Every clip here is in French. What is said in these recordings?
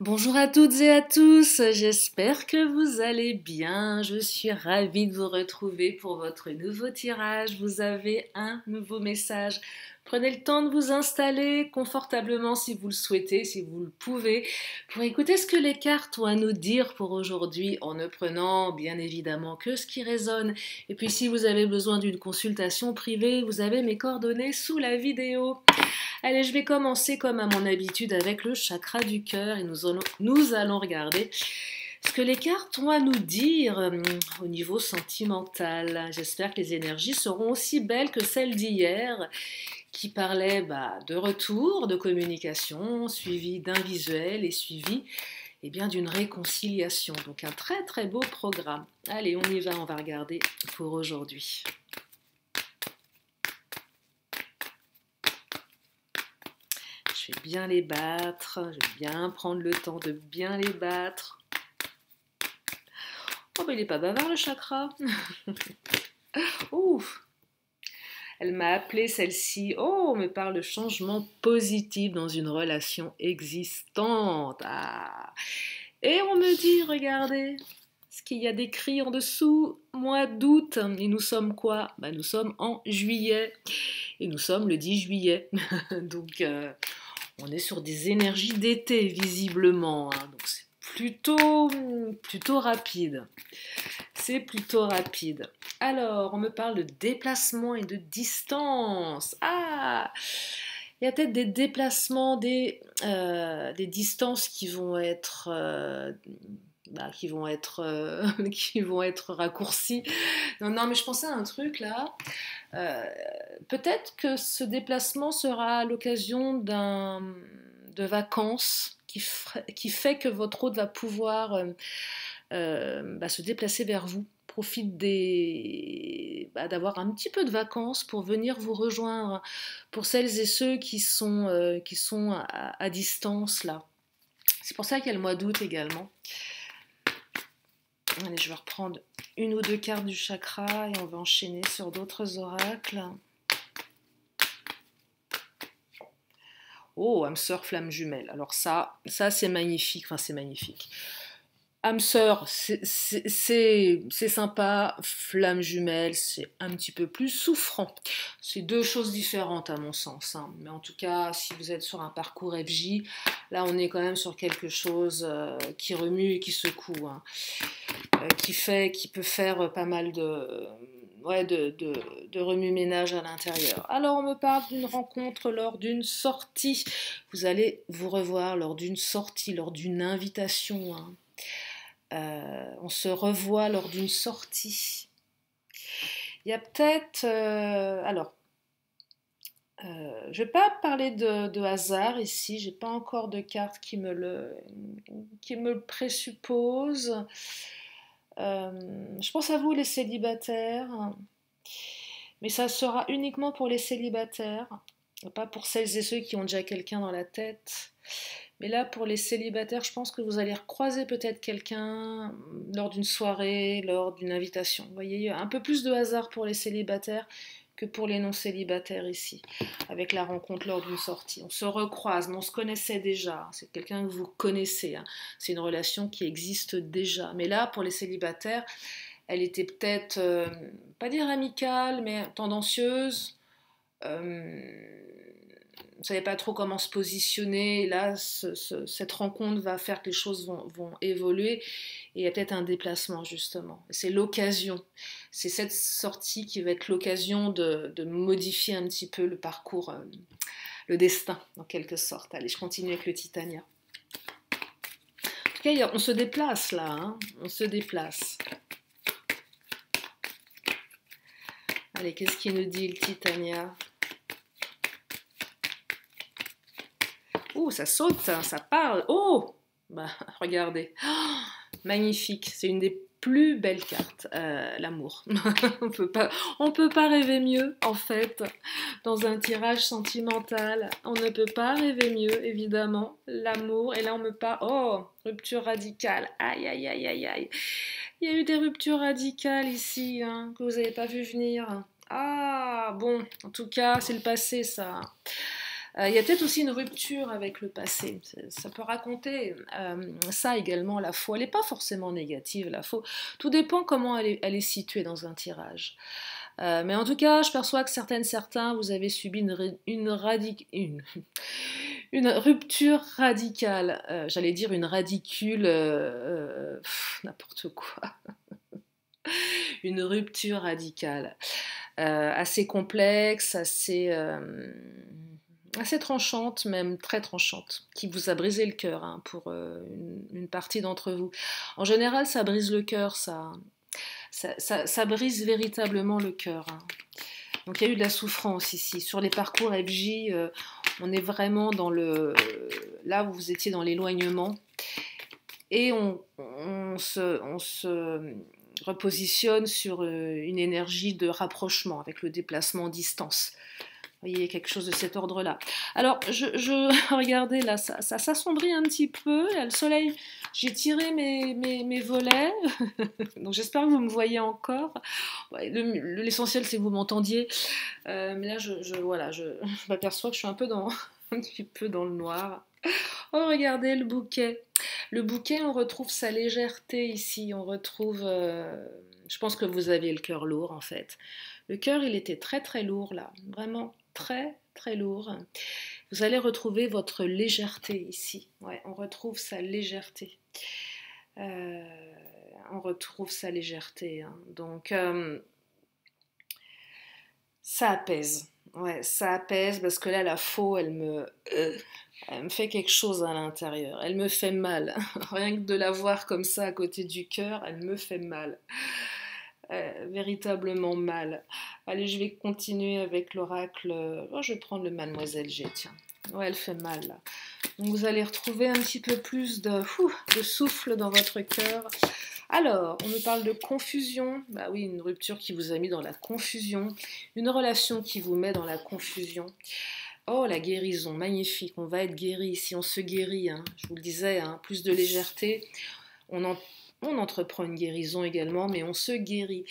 Bonjour à toutes et à tous, j'espère que vous allez bien. Je suis ravie de vous retrouver pour votre nouveau tirage. Vous avez un nouveau message. Prenez le temps de vous installer confortablement si vous le souhaitez, si vous le pouvez, pour écouter ce que les cartes ont à nous dire pour aujourd'hui, en ne prenant bien évidemment que ce qui résonne. Et puis si vous avez besoin d'une consultation privée, vous avez mes coordonnées sous la vidéo. Allez, je vais commencer comme à mon habitude avec le chakra du cœur et nous allons regarder ce que les cartes ont à nous dire au niveau sentimental. J'espère que les énergies seront aussi belles que celles d'hier qui parlaient de retour, de communication, suivi d'un visuel et suivi d'une réconciliation. Donc un très très beau programme. Allez, on y va, on va regarder pour aujourd'hui. Je vais bien les battre, je vais bien prendre le temps de bien les battre. Oh, il n'est pas bavard le chakra. Ouf. Elle m'a appelé celle-ci. Oh, on me parle de changement positif dans une relation existante. Ah. Et on me dit, regardez, ce qu'il y a d'écrit en dessous, mois d'août. Et nous sommes quoi? Nous sommes en juillet. Et nous sommes le 10 juillet. Donc, on est sur des énergies d'été, visiblement. Donc, c'est plutôt rapide. C'est plutôt rapide. Alors, on me parle de déplacement et de distance. Ah! Il y a peut-être des déplacements, des distances qui vont être... qui vont être raccourcies. Non, mais je pensais à un truc là. Peut-être que ce déplacement sera à l'occasion de vacances qui fait que votre hôte va pouvoir se déplacer vers vous. Profite d'avoir un petit peu de vacances pour venir vous rejoindre pour celles et ceux qui sont à distance là. C'est pour ça qu'il y a le mois d'août également. Allez, je vais reprendre une ou deux cartes du chakra et on va enchaîner sur d'autres oracles. Oh, âme sœur, flamme jumelle. Alors ça c'est magnifique. Enfin, c'est magnifique. Âme sœur, c'est sympa. Flamme jumelle, c'est un petit peu plus souffrant. C'est deux choses différentes à mon sens. Hein. Mais en tout cas, si vous êtes sur un parcours FJ, là on est quand même sur quelque chose qui remue et qui secoue. Hein. Qui peut faire pas mal de remue-ménage à l'intérieur. Alors on me parle d'une rencontre lors d'une sortie. Vous allez vous revoir lors d'une sortie, lors d'une invitation. Hein. On se revoit lors d'une sortie. Il y a peut-être... je ne vais pas parler de hasard ici, j'ai pas encore de carte qui me le présuppose. Je pense à vous les célibataires, mais ça sera uniquement pour les célibataires, pas pour celles et ceux qui ont déjà quelqu'un dans la tête. Mais là, pour les célibataires, je pense que vous allez recroiser peut-être quelqu'un lors d'une soirée, lors d'une invitation. Vous voyez, un peu plus de hasard pour les célibataires que pour les non-célibataires ici, avec la rencontre lors d'une sortie. On se recroise, mais on se connaissait déjà. C'est quelqu'un que vous connaissez. Hein. C'est une relation qui existe déjà. Mais là, pour les célibataires, elle était peut-être, pas dire amicale, mais tendancieuse. On ne savait pas trop comment se positionner. Là, cette rencontre va faire que les choses vont évoluer. Et il y a peut-être un déplacement, justement. C'est l'occasion. C'est cette sortie qui va être l'occasion de modifier un petit peu le parcours, le destin, en quelque sorte. Allez, je continue avec le Titania. En tout cas, on se déplace là. Hein. On se déplace. Allez, qu'est-ce qu'il nous dit, le Titania ? Oh, ça saute, ça parle. Oh, regardez. Oh, magnifique. C'est une des plus belles cartes, l'amour. on peut pas rêver mieux, en fait, dans un tirage sentimental. On ne peut pas rêver mieux, évidemment. L'amour. Et là, on me parle. Oh, rupture radicale. Aïe, aïe, aïe, aïe, aïe. Il y a eu des ruptures radicales ici, hein, que vous n'avez pas vu venir. Ah, bon, en tout cas, c'est le passé, ça. Il y a peut-être aussi une rupture avec le passé. Ça peut raconter ça également, la faux. Elle n'est pas forcément négative, la faux. Tout dépend comment elle est située dans un tirage. Mais en tout cas, je perçois que certains, vous avez subi une rupture radicale. J'allais dire une radicule, n'importe quoi. Une rupture radicale. Assez complexe, assez tranchante, même très tranchante, qui vous a brisé le cœur hein, pour une partie d'entre vous. En général, ça brise le cœur, ça brise véritablement le cœur. Hein. Donc il y a eu de la souffrance ici. Sur les parcours FJ, on est vraiment dans le... Là où vous étiez dans l'éloignement. Et on se repositionne sur une énergie de rapprochement avec le déplacement en distance. Vous voyez, quelque chose de cet ordre-là. Alors, regardez, là, ça s'assombrit un petit peu. Là, le soleil, j'ai tiré mes volets. Donc, j'espère que vous me voyez encore. Ouais, l'essentiel, c'est que vous m'entendiez. Mais là, voilà, je m'aperçois que je suis un petit peu dans le noir. Oh, regardez le bouquet. Le bouquet, on retrouve sa légèreté ici. On retrouve... je pense que vous aviez le cœur lourd, en fait. Le cœur, il était très, très lourd, là. Vraiment très, très lourd. Vous allez retrouver votre légèreté ici. Ouais, on retrouve sa légèreté. On retrouve sa légèreté. Hein. Donc, ça apaise. Ouais, ça apaise parce que là, la faux, elle me fait quelque chose à l'intérieur. Elle me fait mal. Rien que de la voir comme ça à côté du cœur, elle me fait mal. Véritablement mal. Allez, je vais continuer avec l'oracle. Oh, je vais prendre le Mademoiselle G, tiens. Ouais, elle fait mal là. Donc vous allez retrouver un petit peu plus de souffle dans votre cœur. Alors, on nous parle de confusion. Bah oui, une rupture qui vous a mis dans la confusion. Une relation qui vous met dans la confusion. Oh, la guérison, magnifique. On va être guéri ici, on se guérit. Hein. Je vous le disais, hein, plus de légèreté. On entreprend une guérison également, mais on se guérit.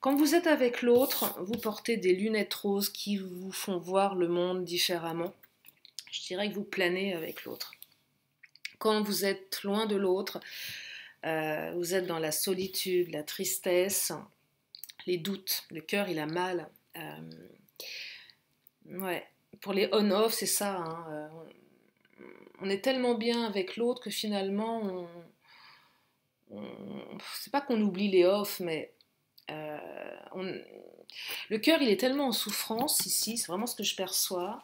Quand vous êtes avec l'autre, vous portez des lunettes roses qui vous font voir le monde différemment. Je dirais que vous planez avec l'autre. Quand vous êtes loin de l'autre, vous êtes dans la solitude, la tristesse, les doutes. Le cœur, il a mal. Ouais. Pour les on-off, c'est ça. Hein. On est tellement bien avec l'autre que finalement, c'est pas qu'on oublie les off, mais le cœur, il est tellement en souffrance ici, c'est vraiment ce que je perçois.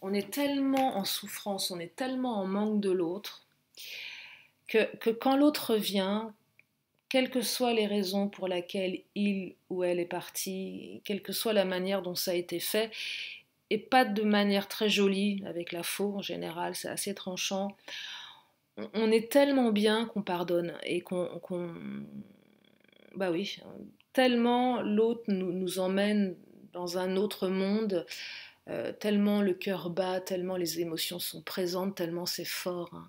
On est tellement en souffrance, on est tellement en manque de l'autre, que quand l'autre revient, quelles que soient les raisons pour lesquelles il ou elle est parti, quelle que soit la manière dont ça a été fait, et pas de manière très jolie avec la faux en général, c'est assez tranchant. On est tellement bien qu'on pardonne et bah oui, tellement l'autre nous emmène dans un autre monde, tellement le cœur bat, tellement les émotions sont présentes, tellement c'est fort. Hein.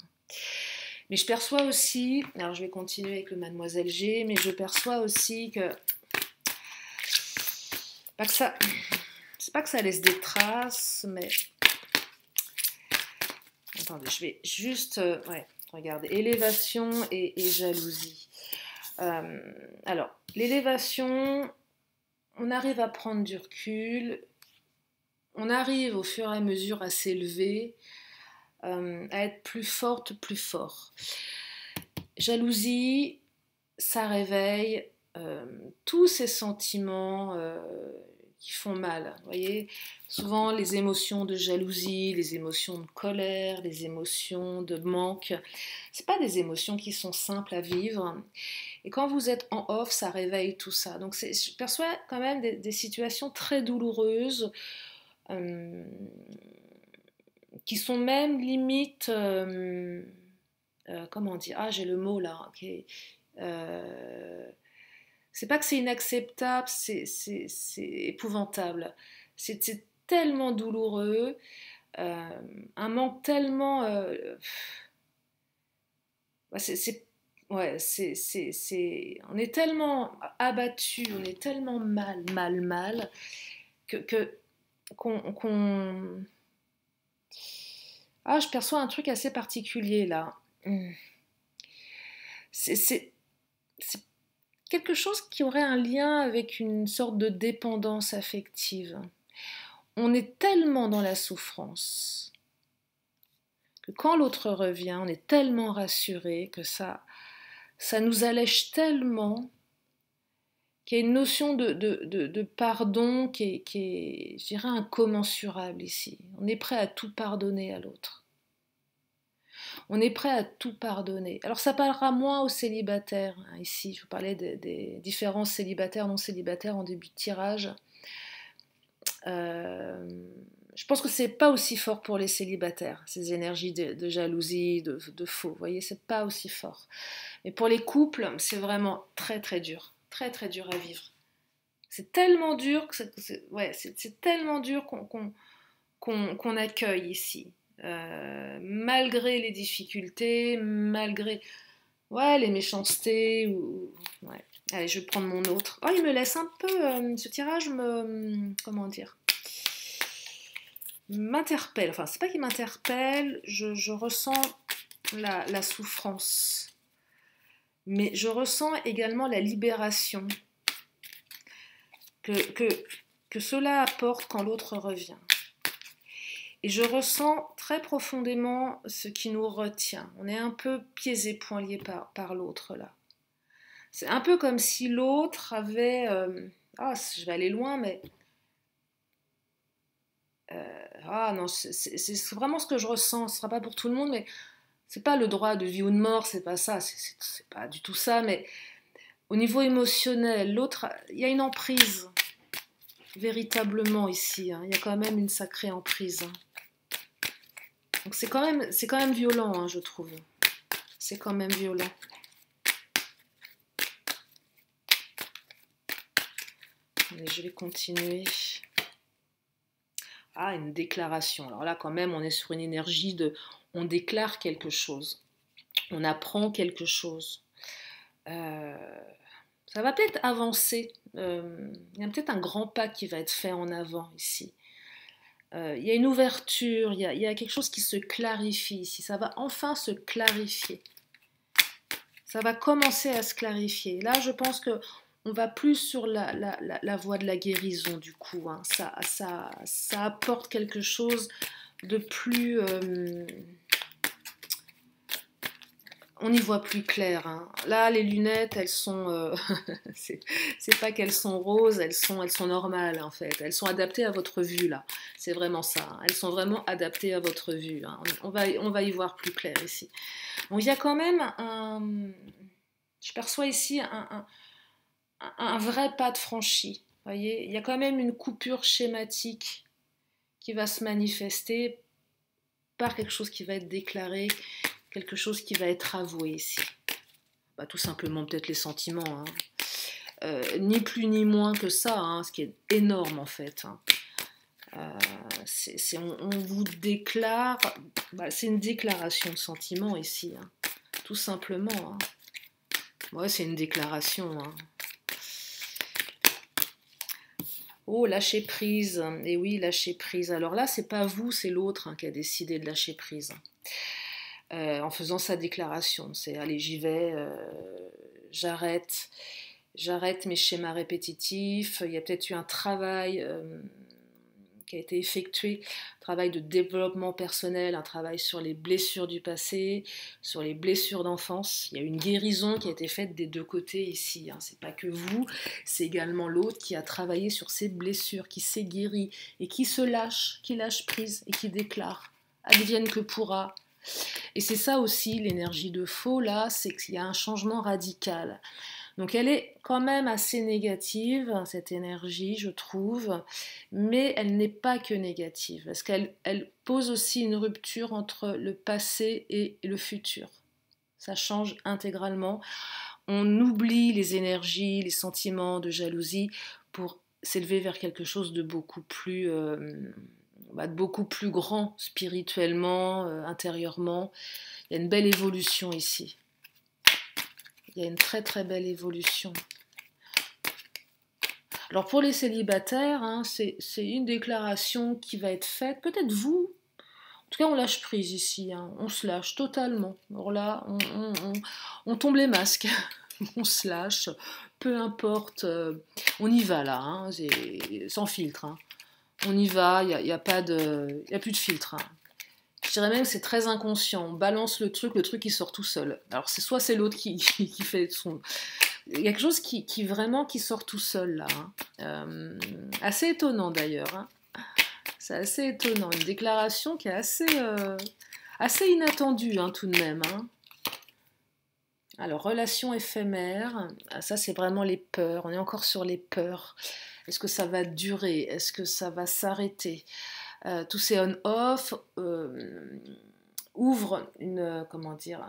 Mais je perçois aussi, alors je vais continuer avec le Mademoiselle G, mais je perçois aussi que c'est pas que ça laisse des traces, mais attendez, je vais juste, regardez, élévation et jalousie. Alors, l'élévation, on arrive à prendre du recul, on arrive au fur et à mesure à s'élever, à être plus forte, plus fort. Jalousie, ça réveille tous ces sentiments qui font mal. Vous voyez, souvent les émotions de jalousie, les émotions de colère, les émotions de manque, c'est pas des émotions qui sont simples à vivre. Et quand vous êtes en off, ça réveille tout ça. Donc je perçois quand même des situations très douloureuses qui sont même limite, comment dire, j'ai le mot là, okay. C'est pas que c'est inacceptable, c'est épouvantable. C'est tellement douloureux, un manque tellement... on est tellement abattu, on est tellement mal, que qu'on Ah, je perçois un truc assez particulier là. C'est c'est quelque chose qui aurait un lien avec une sorte de dépendance affective. On est tellement dans la souffrance que quand l'autre revient, on est tellement rassuré que ça nous allège tellement qu'il y a une notion de pardon qui est, je dirais, incommensurable ici. On est prêt à tout pardonner à l'autre. On est prêt à tout pardonner. Alors ça parlera moins aux célibataires. Hein, ici, je vous parlais des différences célibataires, non célibataires en début de tirage. Je pense que c'est pas aussi fort pour les célibataires, ces énergies de jalousie, de faux. Vous voyez, c'est pas aussi fort. Mais pour les couples, c'est vraiment très très dur. Très très dur à vivre. C'est tellement dur que c'est tellement dur qu'on accueille ici. Malgré les difficultés, malgré les méchancetés. Ouais. Allez, je vais prendre mon autre. Oh, il me laisse un peu... ce tirage me... Comment dire, m'interpelle. Enfin, c'est pas qu'il m'interpelle, je ressens la souffrance. Mais je ressens également la libération que cela apporte quand l'autre revient. Et je ressens très profondément ce qui nous retient. On est un peu pieds et poings liés par l'autre là. C'est un peu comme si l'autre avait... je vais aller loin, mais... non, c'est vraiment ce que je ressens. Ce ne sera pas pour tout le monde, mais c'est pas le droit de vie ou de mort, c'est pas ça. C'est pas du tout ça, mais au niveau émotionnel, l'autre, il y a une emprise, véritablement ici. Hein. Il y a quand même une sacrée emprise. Hein. Donc c'est quand même violent, hein, je trouve. C'est quand même violent. Allez, je vais continuer. Ah, une déclaration. Alors là, quand même, on est sur une énergie de... On déclare quelque chose. On apprend quelque chose. Ça va peut-être avancer. Il y a peut-être un grand pas qui va être fait en avant ici. Il y a une ouverture, il y a quelque chose qui se clarifie ici. Ça va enfin se clarifier. Ça va commencer à se clarifier. Là, je pense que on va plus sur la voie de la guérison du coup. Hein. Ça apporte quelque chose de plus... on y voit plus clair. Hein. Là, les lunettes, elles sont... c'est pas qu'elles sont roses, elles sont normales en fait. Elles sont adaptées à votre vue là. C'est vraiment ça. Hein. Elles sont vraiment adaptées à votre vue. Hein. On va y voir plus clair ici. Bon, il y a quand même un... Je perçois ici un vrai pas de franchi. Vous voyez, il y a quand même une coupure schématique qui va se manifester par quelque chose qui va être déclaré, quelque chose qui va être avoué ici. Bah, tout simplement peut-être les sentiments. Hein. Ni plus ni moins que ça, hein, ce qui est énorme en fait. Hein. On vous déclare, c'est une déclaration de sentiments ici, hein, tout simplement. Hein. Ouais, c'est une déclaration. Hein. Oh, lâcher prise. Et oui, lâcher prise. Alors là, c'est pas vous, c'est l'autre hein, qui a décidé de lâcher prise. En faisant sa déclaration. C'est allez, j'y vais, j'arrête mes schémas répétitifs. Il y a peut-être eu un travail qui a été effectué, un travail de développement personnel, un travail sur les blessures du passé, sur les blessures d'enfance. Il y a une guérison qui a été faite des deux côtés ici. Hein. C'est pas que vous, c'est également l'autre qui a travaillé sur ses blessures, qui s'est guéri et qui se lâche, qui lâche prise et qui déclare advienne que pourra. Et c'est ça aussi l'énergie de faux là, c'est qu'il y a un changement radical. Donc elle est quand même assez négative, cette énergie, je trouve, mais elle n'est pas que négative, parce qu'elle pose aussi une rupture entre le passé et le futur. Ça change intégralement. On oublie les énergies, les sentiments de jalousie pour s'élever vers quelque chose de beaucoup plus grand spirituellement, intérieurement. Il y a une belle évolution ici. Il y a une très très belle évolution. Alors pour les célibataires, hein, c'est une déclaration qui va être faite. Peut-être vous, tout cas, on lâche prise ici, hein. On se lâche totalement. Alors là, on tombe les masques, on se lâche, peu importe, on y va là, hein, sans filtre, hein. On y va, il n'y a, pas de, y a plus de filtre, hein. Je dirais même que c'est très inconscient. On balance le truc il sort tout seul. Alors soit c'est l'autre qui fait son... Il y a quelque chose qui vraiment qui sort tout seul là, hein. Assez étonnant d'ailleurs, hein. C'est assez étonnant. Une déclaration qui est assez inattendue, hein, tout de même, hein. Alors, relation éphémère, ça c'est vraiment les peurs. On est encore sur les peurs. Est-ce que ça va durer? Est-ce que ça va s'arrêter? Tous ces on-off ouvrent une, comment dire,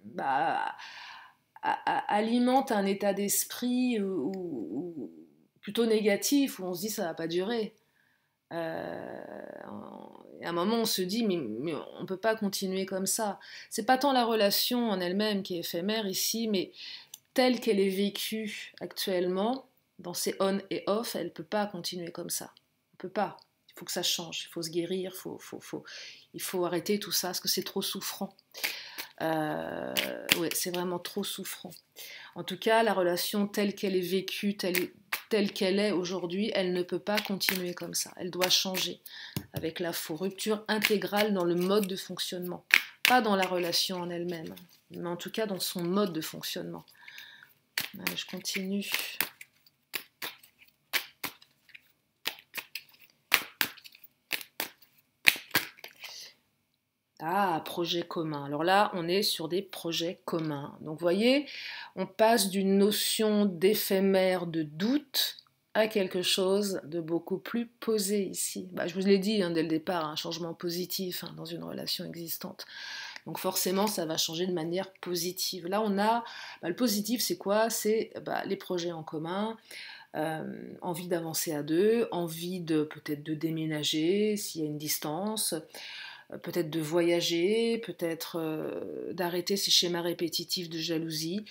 bah, alimentent un état d'esprit plutôt négatif, où on se dit ça va pas durer. À un moment, on se dit, mais on ne peut pas continuer comme ça. C'est pas tant la relation en elle-même qui est éphémère ici, mais telle qu'elle est vécue actuellement, dans ses on et off, elle ne peut pas continuer comme ça. On ne peut pas. Il faut que ça change, il faut se guérir, il faut arrêter tout ça, parce que c'est trop souffrant. Ouais, c'est vraiment trop souffrant. En tout cas, la relation telle qu'elle est vécue, telle qu'elle est aujourd'hui, elle ne peut pas continuer comme ça. Elle doit changer avec la rupture intégrale dans le mode de fonctionnement. Pas dans la relation en elle-même, mais en tout cas dans son mode de fonctionnement. Allez, je continue. Ah, projet commun. Alors là, on est sur des projets communs. Donc, vous voyez, on passe d'une notion d'éphémère, de doute, à quelque chose de beaucoup plus posé ici. Bah, je vous l'ai dit, hein, dès le départ, un changement positif, hein, dans une relation existante. Donc forcément, ça va changer de manière positive. Là, on a le positif, c'est quoi? C'est les projets en commun, envie d'avancer à deux, envie de peut-être de déménager s'il y a une distance, peut-être de voyager, peut-être d'arrêter ces schémas répétitifs de jalousie,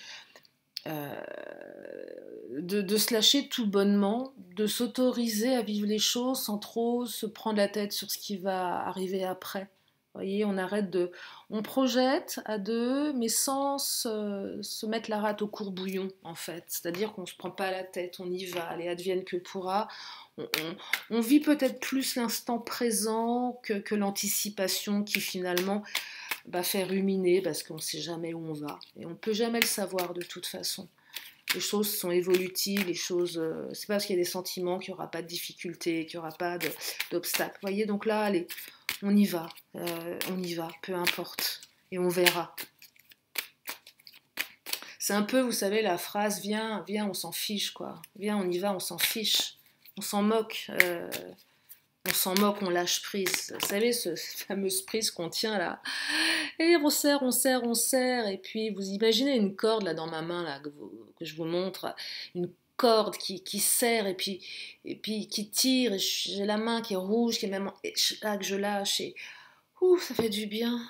de se lâcher tout bonnement, de s'autoriser à vivre les choses sans trop se prendre la tête sur ce qui va arriver après. Vous voyez, on projette à deux, mais sans se mettre la rate au courbouillon, en fait. C'est-à-dire qu'on ne se prend pas la tête, on y va, allez, advienne que pourra. On vit peut-être plus l'instant présent que l'anticipation qui finalement va faire ruminer parce qu'on ne sait jamais où on va. Et on ne peut jamais le savoir de toute façon. Les choses sont évolutives, les choses, c'est pas parce qu'il y a des sentiments qu'il n'y aura pas de difficultés, qu'il n'y aura pas d'obstacles. Vous voyez, donc là, allez, on y va, peu importe, et on verra. C'est un peu, vous savez, la phrase viens, viens, on s'en fiche, quoi. Viens, on y va, on s'en fiche. On s'en moque. On lâche prise. Vous savez, cette fameuse prise qu'on tient là. Et on serre, on serre, on serre. Et puis, vous imaginez une corde là dans ma main là, que je vous montre. Une corde qui serre et puis qui tire. Et j'ai la main qui est rouge, qui est même là que je lâche. Et ça fait du bien.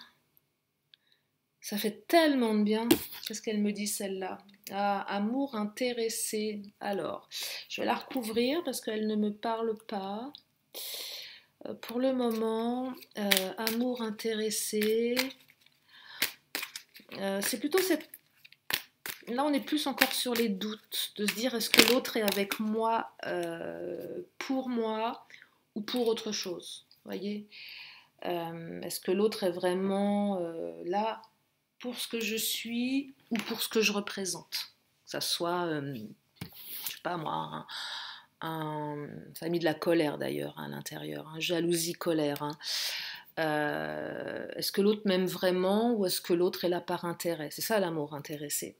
Ça fait tellement de bien. Qu'est-ce qu'elle me dit celle-là? Ah, amour intéressé. Alors, je vais la recouvrir parce qu'elle ne me parle pas. Pour le moment, amour intéressé. C'est plutôt cette... Là, on est plus encore sur les doutes, de se dire est-ce que l'autre est avec moi pour moi ou pour autre chose. Voyez, est-ce que l'autre est vraiment là pour ce que je suis ou pour ce que je représente? Que ça soit, je sais pas moi, ça a mis de la colère d'ailleurs à l'intérieur, hein, jalousie, colère. Hein. Est-ce que l'autre m'aime vraiment ou est-ce que l'autre est là par intérêt? C'est ça l'amour intéressé.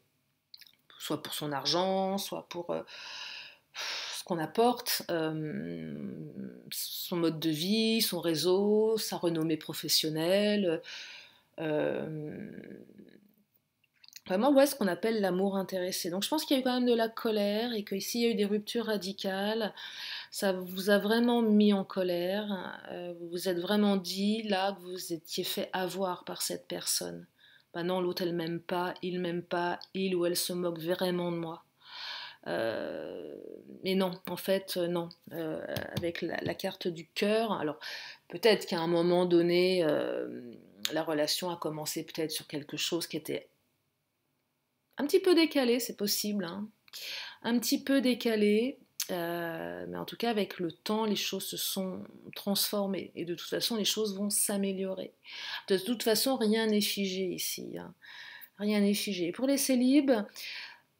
Soit pour son argent, soit pour ce qu'on apporte, son mode de vie, son réseau, sa renommée professionnelle. Vraiment, ouais, ce qu'on appelle l'amour intéressé. Donc je pense qu'il y a eu quand même de la colère et qu'ici il y a eu des ruptures radicales. Ça vous a vraiment mis en colère. Vous vous êtes vraiment dit là que vous étiez fait avoir par cette personne. Bah non, l'autre elle m'aime pas, il ou elle se moque vraiment de moi. Mais non, en fait, non. Avec la carte du cœur, alors peut-être qu'à un moment donné, la relation a commencé peut-être sur quelque chose qui était un petit peu décalé, c'est possible, hein. Un petit peu décalé, mais en tout cas avec le temps, les choses se sont transformées et de toute façon, les choses vont s'améliorer. De toute façon, rien n'est figé ici, hein. Rien n'est figé. Pour les célibes,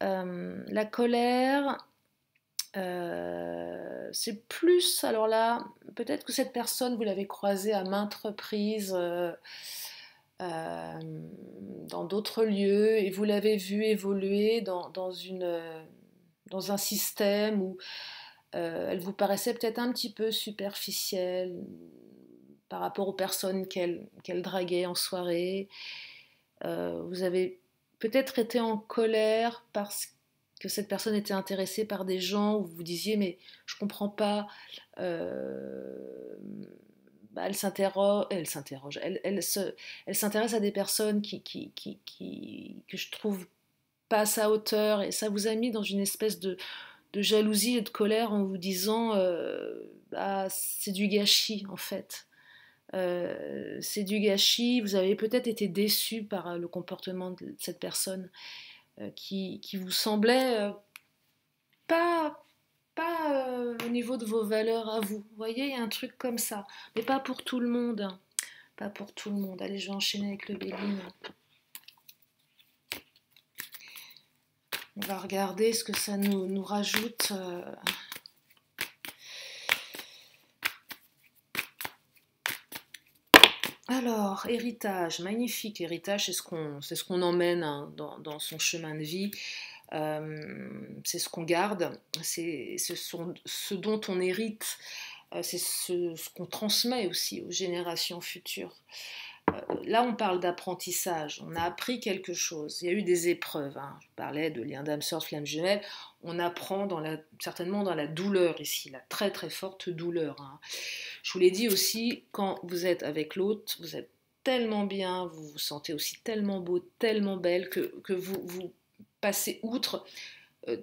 la colère, c'est plus, alors là, peut-être que cette personne, vous l'avez croisée à maintes reprises euh, dans d'autres lieux et vous l'avez vue évoluer dans un système où elle vous paraissait peut-être un petit peu superficielle par rapport aux personnes qu'elle draguait en soirée. Vous avez peut-être été en colère parce que cette personne était intéressée par des gens où vous vous disiez mais je comprends pas. Bah, elle s'intéresse à des personnes que je trouve pas à sa hauteur et ça vous a mis dans une espèce de jalousie et de colère en vous disant bah, c'est du gâchis en fait. C'est du gâchis, vous avez peut-être été déçu par le comportement de cette personne qui vous semblait pas, pas au niveau de vos valeurs à vous. Vous voyez, il y a un truc comme ça. Mais pas pour tout le monde, hein. Pas pour tout le monde. Allez, je vais enchaîner avec le Béline. On va regarder ce que ça nous rajoute. Alors, héritage, magnifique héritage, c'est ce qu'on emmène hein, dans son chemin de vie. C'est ce qu'on garde, c'est ce dont on hérite, c'est ce qu'on transmet aussi aux générations futures. Là, on parle d'apprentissage, on a appris quelque chose, il y a eu des épreuves, hein. Je parlais de lien d'âme sœur, flamme jumelle, on apprend certainement dans la douleur ici, la très très forte douleur, hein. Je vous l'ai dit aussi, quand vous êtes avec l'autre, vous êtes tellement bien, vous vous sentez aussi tellement beau, tellement belle, que vous passez outre euh,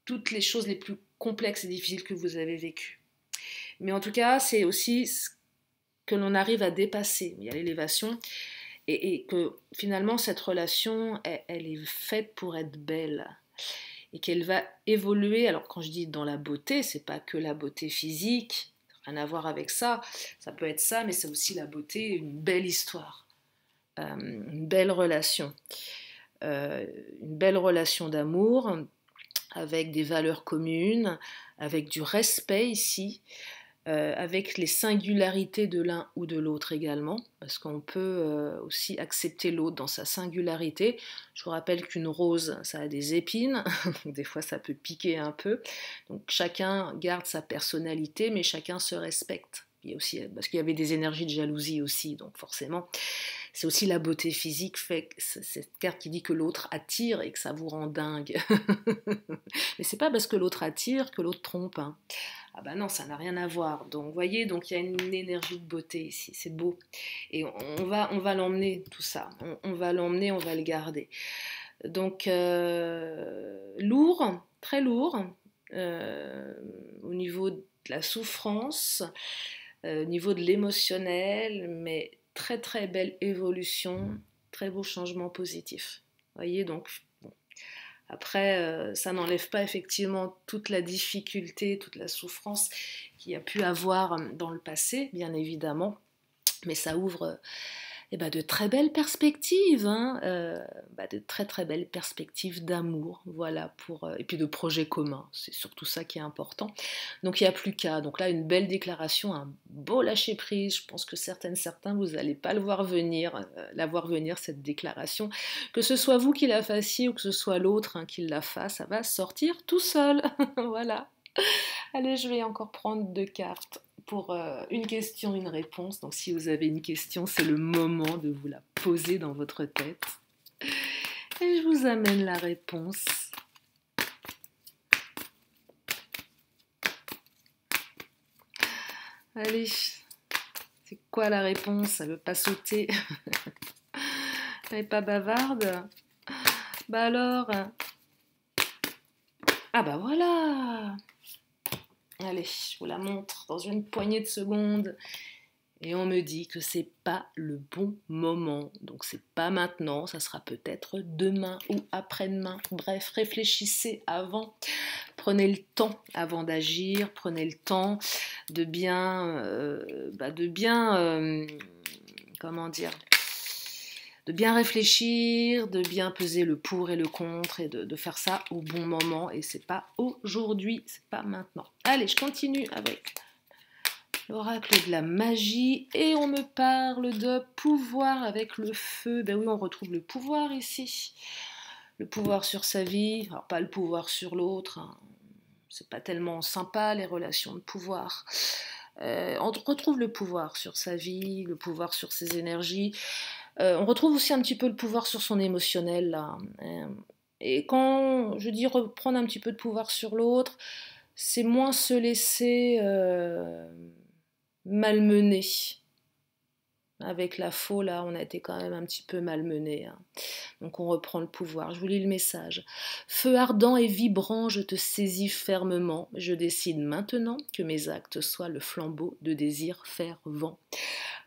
toutes les choses les plus complexes et difficiles que vous avez vécues. Mais en tout cas, c'est aussi ce que l'on arrive à dépasser. Il y a l'élévation et que finalement, cette relation, elle est faite pour être belle et qu'elle va évoluer. Alors quand je dis dans la beauté, c'est pas que la beauté physique, rien à voir avec ça. Ça peut être ça, mais c'est aussi la beauté, une belle histoire, une belle relation. Une belle relation d'amour avec des valeurs communes, avec du respect ici, avec les singularités de l'un ou de l'autre également, parce qu'on peut aussi accepter l'autre dans sa singularité. Je vous rappelle qu'une rose, ça a des épines, donc des fois ça peut piquer un peu. Donc chacun garde sa personnalité, mais chacun se respecte. Il y a aussi, parce qu'il y avait des énergies de jalousie aussi, donc forcément, c'est aussi la beauté physique, fait cette carte qui dit que l'autre attire et que ça vous rend dingue. Mais c'est pas parce que l'autre attire que l'autre trompe, hein. Ah bah non, ça n'a rien à voir. Donc, vous voyez, donc il y a une énergie de beauté ici, c'est beau. Et on va l'emmener, tout ça. On va l'emmener, on va le garder. Donc, lourd, très lourd, au niveau de la souffrance, au niveau de l'émotionnel, mais très très belle évolution, très beau changement positif. Vous voyez, donc après, ça n'enlève pas effectivement toute la difficulté, toute la souffrance qu'il y a pu avoir dans le passé, bien évidemment, mais ça ouvre de très belles perspectives, hein, de très très belles perspectives d'amour, voilà, et puis de projets communs, c'est surtout ça qui est important. Donc il n'y a plus qu'à, donc là une belle déclaration, un beau lâcher prise, je pense que certains vous n'allez pas la voir venir cette déclaration, que ce soit vous qui la fassiez ou que ce soit l'autre hein, qui la fasse, ça va sortir tout seul, voilà. Allez, je vais encore prendre 2 cartes pour une question, une réponse. Donc si vous avez une question, c'est le moment de vous la poser dans votre tête. Et je vous amène la réponse. Allez, c'est quoi la réponse? Elle veut pas sauter. Elle n'est pas bavarde. Bah alors, Ah bah voilà! Allez, je vous la montre dans une poignée de secondes. Et on me dit que c'est pas le bon moment. Donc c'est pas maintenant, ça sera peut-être demain ou après-demain. Bref, réfléchissez avant. Prenez le temps avant d'agir. Prenez le temps de bien, comment dire, de bien réfléchir, de bien peser le pour et le contre et de faire ça au bon moment. Et c'est pas aujourd'hui, c'est pas maintenant. Allez, je continue avec l'oracle de la magie et on me parle de pouvoir avec le feu. Ben oui, on retrouve le pouvoir ici. Le pouvoir sur sa vie, alors pas le pouvoir sur l'autre. Hein. C'est pas tellement sympa les relations de pouvoir. On retrouve le pouvoir sur sa vie, le pouvoir sur ses énergies. On retrouve aussi un petit peu le pouvoir sur son émotionnel là. Et quand je dis reprendre un petit peu de pouvoir sur l'autre, c'est moins se laisser malmener. Avec la faux, là, on a été quand même un petit peu malmené. Hein. Donc on reprend le pouvoir. Je vous lis le message. Feu ardent et vibrant, je te saisis fermement. Je décide maintenant que mes actes soient le flambeau de désir fervent.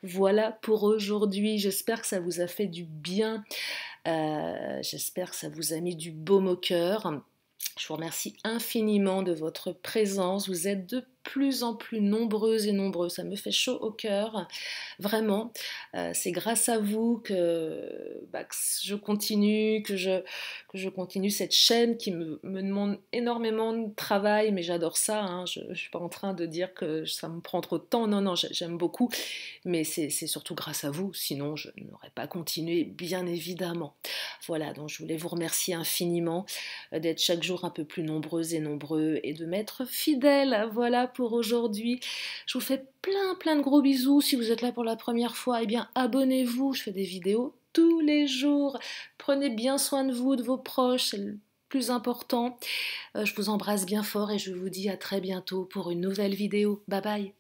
Voilà pour aujourd'hui. J'espère que ça vous a fait du bien. J'espère que ça vous a mis du baume au cœur. Je vous remercie infiniment de votre présence. Vous êtes de plus en plus nombreuses et nombreux. Ça me fait chaud au cœur. Vraiment. C'est grâce à vous que je continue, que je continue cette chaîne qui me demande énormément de travail, mais j'adore ça. Hein. Je ne suis pas en train de dire que ça me prend trop de temps. Non, non, j'aime beaucoup. Mais c'est surtout grâce à vous. Sinon, je n'aurais pas continué, bien évidemment. Voilà, donc je voulais vous remercier infiniment d'être chaque jour un peu plus nombreuses et nombreux et de m'être fidèles. Voilà pour aujourd'hui. Je vous fais plein de gros bisous. Si vous êtes là pour la première fois, eh bien abonnez-vous. Je fais des vidéos tous les jours. Prenez bien soin de vous, de vos proches. C'est le plus important. Je vous embrasse bien fort et je vous dis à très bientôt pour une nouvelle vidéo. Bye bye.